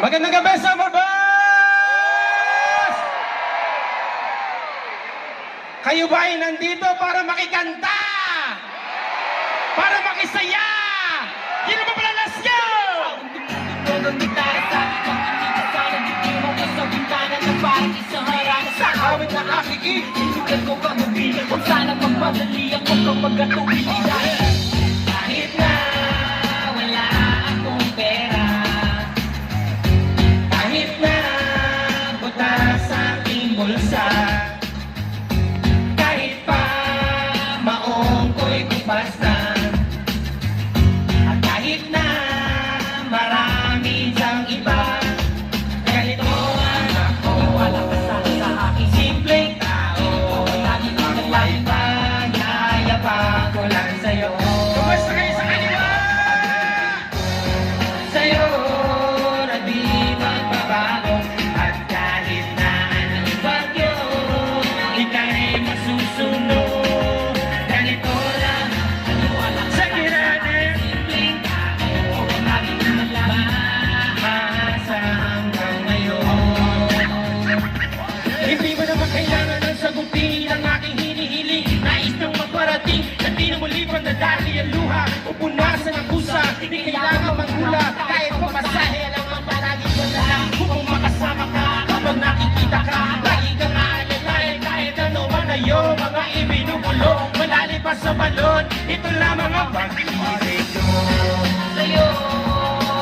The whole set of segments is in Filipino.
Magandang gabi, Summer Boss! Kayo ba ay nandito para makikanta? Para makisaya? Yun naman pala, let's go! Ang gitara sa aking pangkakasana, bitiwan ko sa bintana na parang isang harana. Sa awit na aking inugan ko kagabihan, kung sana magmadali ako kapag atubig dahil kahit na wala akong pera, kahit na butas sa aking bulsa, kahit pa maong ko'y kupasta, at kahit na marami dyang iba, ganito ang ako. Wala ka sana sa aking simpleng tao. Lagi ko naglalong pagyayabang ko lang sa'yo. Kumusta kayo sa kanila? Sa'yo na di magbabago, at kahit na anong bagyo, ika'y masusunod. Ganito lang, ano walang Sa giranin! simpleng tao. Lagi ko naglalong sa hanggang ngayon. Hindi mo naman kailangan ng sagutin ang aking hinihiling. Nais nang magparating na di na muli pandadali ang luha o punasan ang kusa. Hindi kailangan manghula kahit pamasahe lang ang palagi ko na lang. Kung makasama ka kapag nakikita ka, lagi kang aalalayan kahit ano man na iyong mga ibinubulong. Malalim pa sa balon, ito lamang ang pag-ibig ko. Sa'yo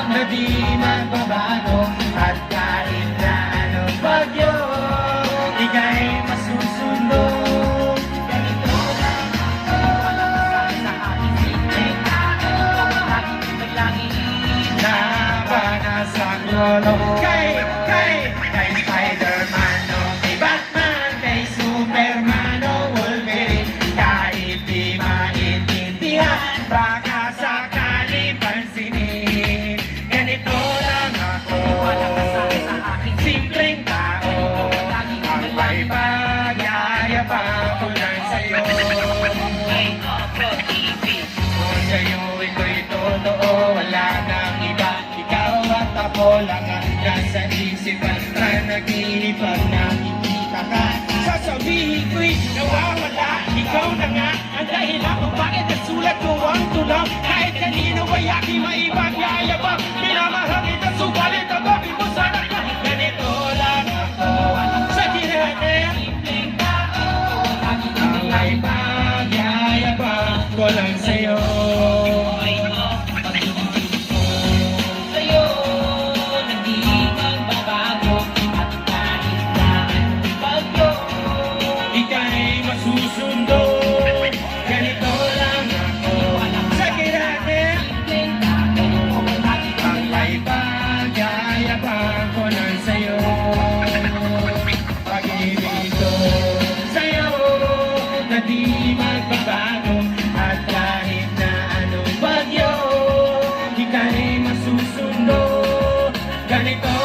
Na di magbabago at kahit na anong bagyo, ika'y masusunod. ganito lang ako. Walang kasama sa aking simpleng tao. Lagi ko naglangin Nabasa ko kay Spider-Man o kay Batman, kay Superman o Wolverine. Kahit di maintindihan, baka sakali pansinin. Ganito lang ako, walang kasama sa aking simpleng tao. lagi ko Ang may pagyayabang ko lang sa'yo. Ay, ako, TV. Kung sa'yo ito'y totoo, wala nang iba. Ikaw at ako lang ang nasa isipan. Nag-iinip pag nakikita ka. Sasabihin ko'y nawawala. Ikaw na nga ang dahilan kung bakit nasulat ko ang tulang. Kahit kanino ay aking maipagyayabang. Minamahal kita, subalit ang bakit mo sana ka. Ganito lang ako sa giranin. Simpleng tao. Lagi ko Ang may pagyayabang ko lang sa'yo. ay pag-ibig ko sa'yo na di magbabago, at kahit na anong bagyo, Ika'y masusunod. Ganito lang ako sa giranin. simpleng tao. Lagi ko Ang may pagyayabang ko lang sa'yo. Pag-ibig ko sa'yo na di magbabago, at kahit na anong bagyo, ika'y masusunod. Ganito